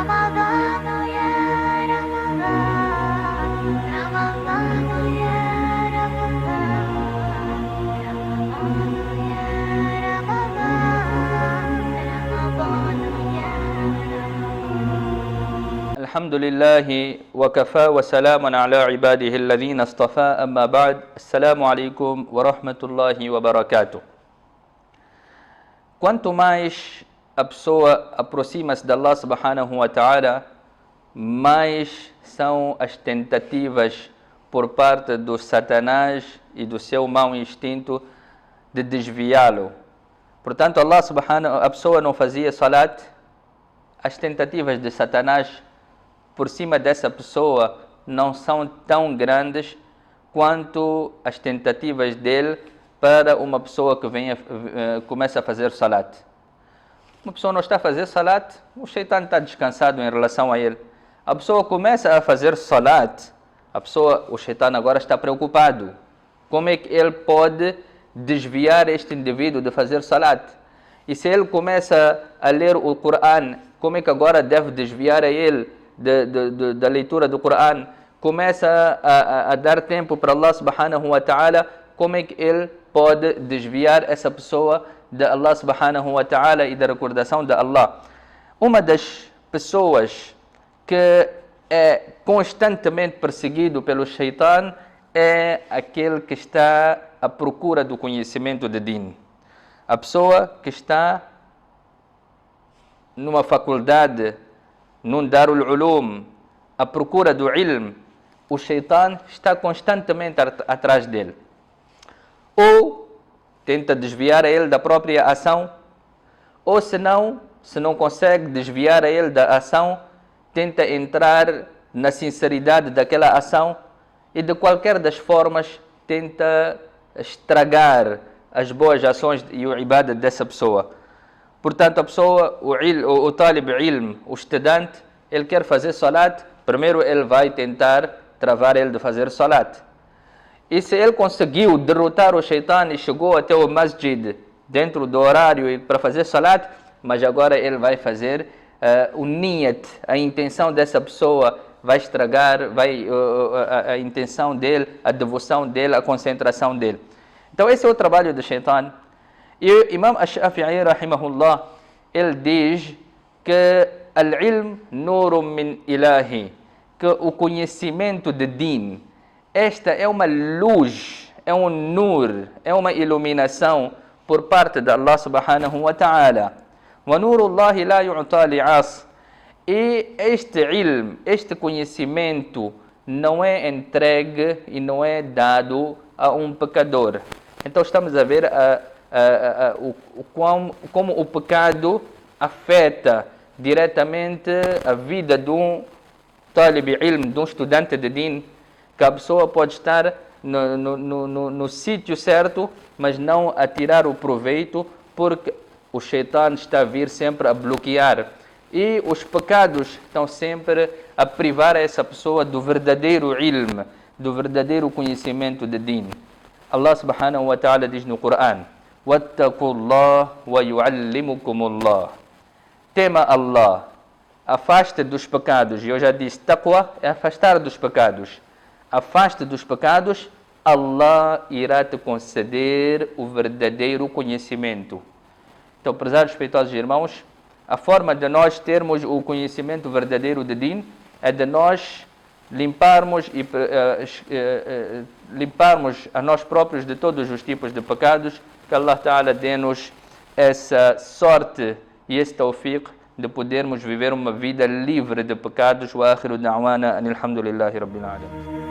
رمضان يا رمضان رمضان يا رمضان رمضان يا رمضان رمضان يا رمضان. الحمد لله وكفى وسلام على عباده الذين اصطفى أما بعد. السلام عليكم ورحمة الله وبركاته. Quanto mais a pessoa aproxima-se de Allah subhanahu wa ta'ala, mais são as tentativas por parte do Satanás e do seu mau instinto de desviá-lo. Portanto, a pessoa não fazia salat, as tentativas de Satanás por cima dessa pessoa não são tão grandes quanto as tentativas dele para uma pessoa que começa a fazer salat. Uma pessoa não está a fazer salat, o Shaitan está descansado em relação a ele. A pessoa começa a fazer salat, o Shaitan agora está preocupado. Como é que ele pode desviar este indivíduo de fazer salat? E se ele começa a ler o Coran, como é que agora deve desviar a ele da leitura do Coran? Começa a dar tempo para Allah subhanahu wa ta'ala, como é que ele pode desviar essa pessoa de Allah subhanahu wa ta'ala e da recordação de Allah? Uma das pessoas que é constantemente perseguido pelo Shaitan é aquele que está à procura do conhecimento de Din. A pessoa que está numa faculdade, num Darul Ulum, à procura do ilm, o Shaitan está constantemente atrás dele. Ou tenta desviar a ele da própria ação, ou se não consegue desviar a ele da ação, tenta entrar na sinceridade daquela ação e de qualquer das formas tenta estragar as boas ações e o ibadah dessa pessoa. Portanto, a pessoa, o talib ilm, o estudante, ele quer fazer salat, primeiro ele vai tentar travar ele de fazer salat. E se ele conseguiu derrotar o Shaitan e chegou até o masjid dentro do horário para fazer salat, mas agora ele vai fazer o niyat, a intenção dessa pessoa vai estragar, a intenção dele, a devoção dele, a concentração dele. Então esse é o trabalho do Shaitan. E o Imam Ash-Shafi'i rahimahullah, ele diz que al-ilm nurun min ilahi, que o conhecimento de din, esta é uma luz, é um nur, é uma iluminação por parte de Allah subhanahu wa ta'ala. Wa nurullahi la yu'ta li'as. E este ilm, este conhecimento não é entregue e não é dado a um pecador. Então estamos a ver como o pecado afeta diretamente a vida de um talib ilm, de um estudante de din, que a pessoa pode estar no sítio certo, mas não a tirar o proveito, porque o Shaitan está a vir sempre a bloquear. E os pecados estão sempre a privar essa pessoa do verdadeiro ilm, do verdadeiro conhecimento de din. Allah subhanahu wa ta'ala diz no Coran: Wattaqullah wa yu'allimukumullah. Tema Allah, afaste dos pecados. E eu já disse, taqwa é afastar dos pecados. Afaste dos pecados, Allah irá te conceder o verdadeiro conhecimento. Então, prezados respeitosos irmãos, a forma de nós termos o conhecimento verdadeiro de din é de nós limparmos a nós próprios de todos os tipos de pecados, que Allah Ta'ala dê-nos essa sorte e esse tawfiq de podermos viver uma vida livre de pecados. Wa akhiru da'wana anil hamdulillahi rabbil alamin.